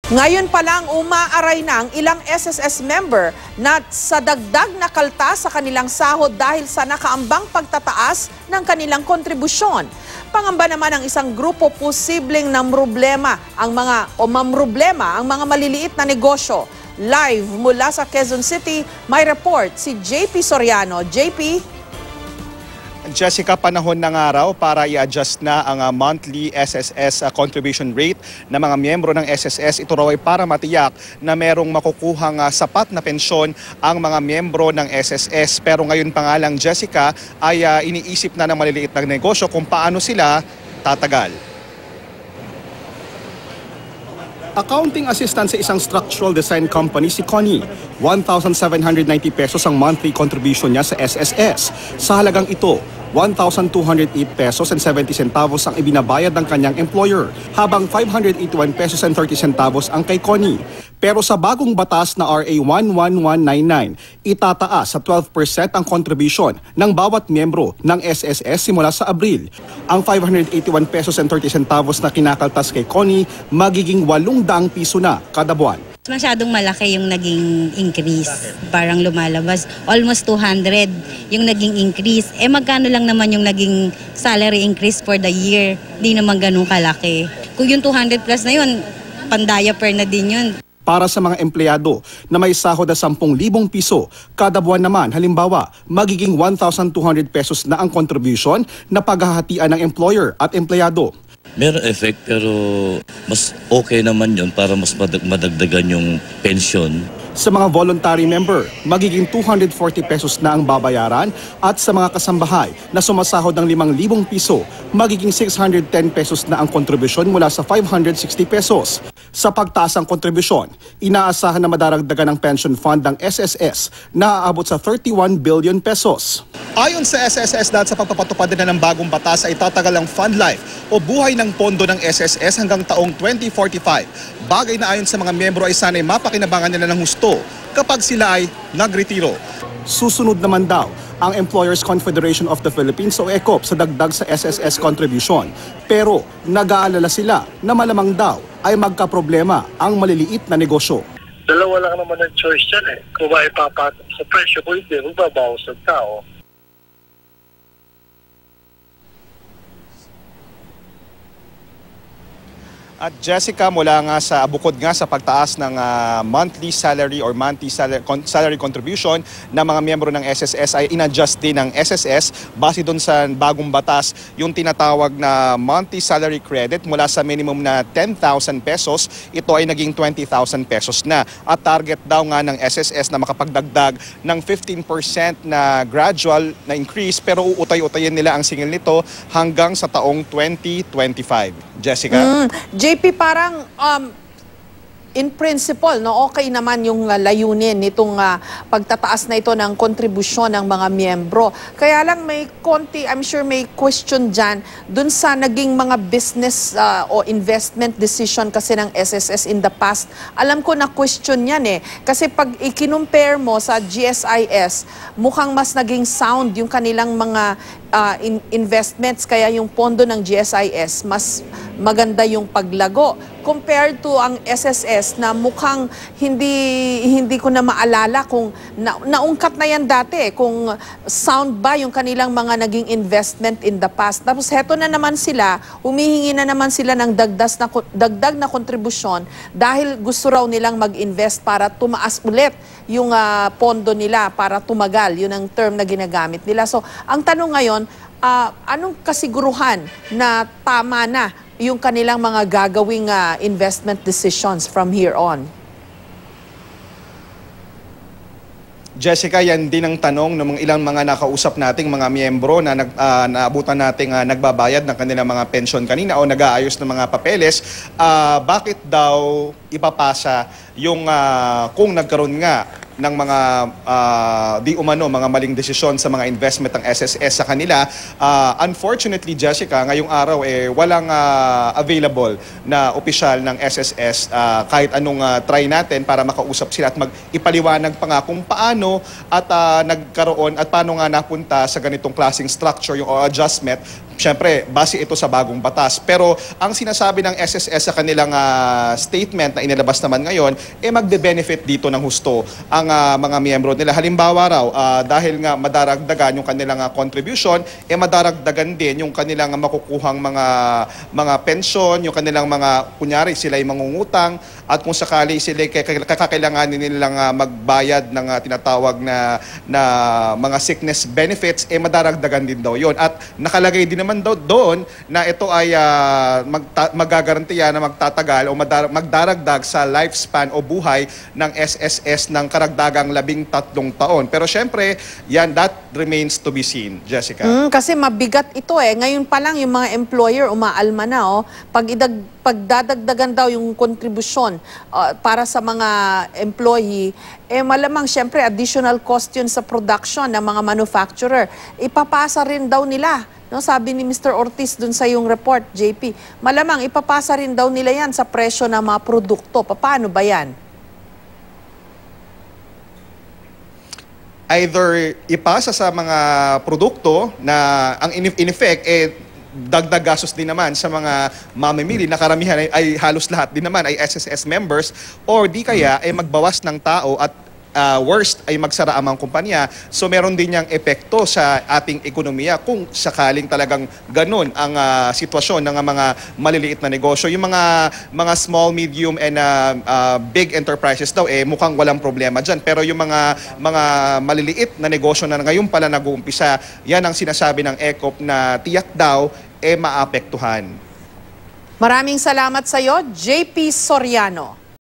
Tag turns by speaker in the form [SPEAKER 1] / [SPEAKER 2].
[SPEAKER 1] Ngayon pa lang umaaray na ang ilang SSS member na sa dagdag na kaltas sa kanilang sahod dahil sa nakaambang pagtataas ng kanilang kontribusyon. Pangamba naman ng isang grupo posibleng mamroblema ang mga maliliit na negosyo. Live mula sa Quezon City, may report si JP Soriano. JP?
[SPEAKER 2] Jessica, panahon ng araw para i-adjust na ang monthly SSS contribution rate ng mga miyembro ng SSS. Ito raw ay para matiyak na merong makukuhang sapat na pensyon ang mga miyembro ng SSS. Pero ngayon pa nga lang, Jessica, ay iniisip na ng maliliit na negosyo kung paano sila tatagal. Accounting assistant sa isang structural design company si Connie. 1,790 pesos ang monthly contribution niya sa SSS. Sa halagang ito, 1,208 pesos and 70 centavos ang ibinabayad ng kanyang employer, habang 581 pesos and 30 centavos ang kay Connie. Pero sa bagong batas na RA 11199, itataas sa 12% ang contribution ng bawat miyembro ng SSS simula sa Abril. Ang 581 pesos and 30 centavos na kinakaltas kay Connie, magiging 800 piso na kada buwan.
[SPEAKER 3] Masyadong malaki yung naging increase. Parang lumalabas. Almost 200 yung naging increase. Magkano lang naman yung naging salary increase for the year? Di naman ganun kalaki. Kung yung 200 plus na yun, pandaya-per na din yun.
[SPEAKER 2] Para sa mga empleyado na may sahod na 10,000 piso, kada buwan naman, halimbawa, magiging 1,200 pesos na ang contribution na paghahatian ng employer at empleyado.
[SPEAKER 4] Meron effect pero mas okay naman yun para mas madagdagan yung pension.
[SPEAKER 2] Sa mga voluntary member, magiging 240 pesos na ang babayaran at sa mga kasambahay na sumasahod ng 5,000 piso, magiging 610 pesos na ang kontribusyon mula sa 560 pesos. Sa pagtaas ng kontribusyon, inaasahan na madaragdagan ng pension fund ng SSS na aabot sa 31 billion pesos. Ayon sa SSS, dahil sa pagpapatupad na ng bagong batas ay tatagal ang fund life o buhay ng pondo ng SSS hanggang taong 2045. Bagay na ayon sa mga miyembro ay sana'y mapakinabangan nila ng husto kapag sila ay nagretiro. Susunod naman daw ang Employers Confederation of the Philippines o ECOP sa dagdag sa SSS contribution. Pero nag-aalala sila na malamang daw ay magkaproblema ang maliliit na negosyo.
[SPEAKER 5] Dalawa lang naman ang choice dyan eh. Kung ba ipapatok sa presyo ko, hindi, magbabawas ang tao.
[SPEAKER 2] At Jessica, mula nga sa bukod nga sa pagtaas ng monthly salary or monthly salary contribution ng mga miyembro ng SSS ay in-adjust din ng SSS base doon sa bagong batas yung tinatawag na monthly salary credit mula sa minimum na 10,000 pesos, ito ay naging 20,000 pesos na. At target daw nga ng SSS na makapagdagdag ng 15% na gradual na increase pero uutay-utayin nila ang singil nito hanggang sa taong 2025. Jessica?
[SPEAKER 1] JP, parang in principle, no, okay naman yung layunin nitong pagtataas na ito ng kontribusyon ng mga miyembro. Kaya lang may konti, I'm sure may question dyan dun sa naging mga business o investment decision kasi ng SSS in the past. Alam ko na question yan eh. Kasi pag i-compare mo sa GSIS, mukhang mas naging sound yung kanilang mga investments, kaya yung pondo ng GSIS mas maganda yung paglago compared to ang SSS na mukhang hindi ko na maalala kung naungkat na yan dati kung sound ba yung kanilang mga naging investment in the past. Tapos heto na naman sila, humihingi na naman sila ng dagdag na kontribusyon dahil gusto raw nilang mag-invest para tumaas ulit yung pondo nila para tumagal. Yun ang term na ginagamit nila. So ang tanong ngayon, anong kasiguruhan na tama na yung kanilang mga gagawing investment decisions from here on?
[SPEAKER 2] Jessica, yan din ang tanong ng ilang mga nakausap nating mga miyembro na naabutan nating nagbabayad ng kanilang mga pensyon kanina o nag-aayos ng mga papeles. Bakit daw ipapasa yung kung nagkaroon nga ng mga di umano, mga maling desisyon sa mga investment ng SSS sa kanila. Unfortunately, Jessica, ngayong araw walang available na opisyal ng SSS kahit anong try natin para makausap sila at mag-ipaliwanag pa nga kung paano at nagkaroon at paano nga napunta sa ganitong klaseng structure yung adjustment Siyempre, base ito sa bagong batas. Pero ang sinasabi ng SSS sa kanilang statement na inilabas naman ngayon, magbe-benefit dito ng husto ang mga miyembro nila. Halimbawa raw, dahil nga madaragdagan yung kanilang contribution, madaragdagan din yung kanilang makukuhang mga pensyon, yung kanilang mga, kunyari, sila ay mangungutang, at kung sakali sila kakailanganin nilang magbayad ng tinatawag na mga sickness benefits, madaragdagan din daw yon. At nakalagay din naman daw doon na ito ay magagarantiya na magtatagal o magdaragdag sa lifespan o buhay ng SSS ng karagdagang 13 taon. Pero syempre, yan, that remains to be seen, Jessica.
[SPEAKER 1] Kasi mabigat ito Ngayon pa lang yung mga employer umaalma na pagdadagdagan daw yung kontribusyon para sa mga employee, malamang syempre additional cost yun sa production ng mga manufacturer. Ipapasa rin daw nila. No, sabi ni Mr. Ortiz dun sa yung report, JP, malamang ipapasa rin daw nila yan sa presyo ng mga produkto. Paano ba yan?
[SPEAKER 2] Either ipasa sa mga produkto na ang in effect, dagdag gastos din naman sa mga mamimili na karamihan ay halos lahat din naman ay SSS members, or di kaya magbawas ng tao at worst ay magsara ang mga kumpanya. So meron din niyang epekto sa ating ekonomiya kung sakaling talagang ganun ang sitwasyon ng mga maliliit na negosyo. Yung mga small, medium and big enterprises daw mukhang walang problema dyan. Pero yung mga maliliit na negosyo na ngayon pala nag-uumpisa, yan ang sinasabi ng ECOP na tiyak daw maapektuhan.
[SPEAKER 1] Maraming salamat sa iyo, JP Soriano.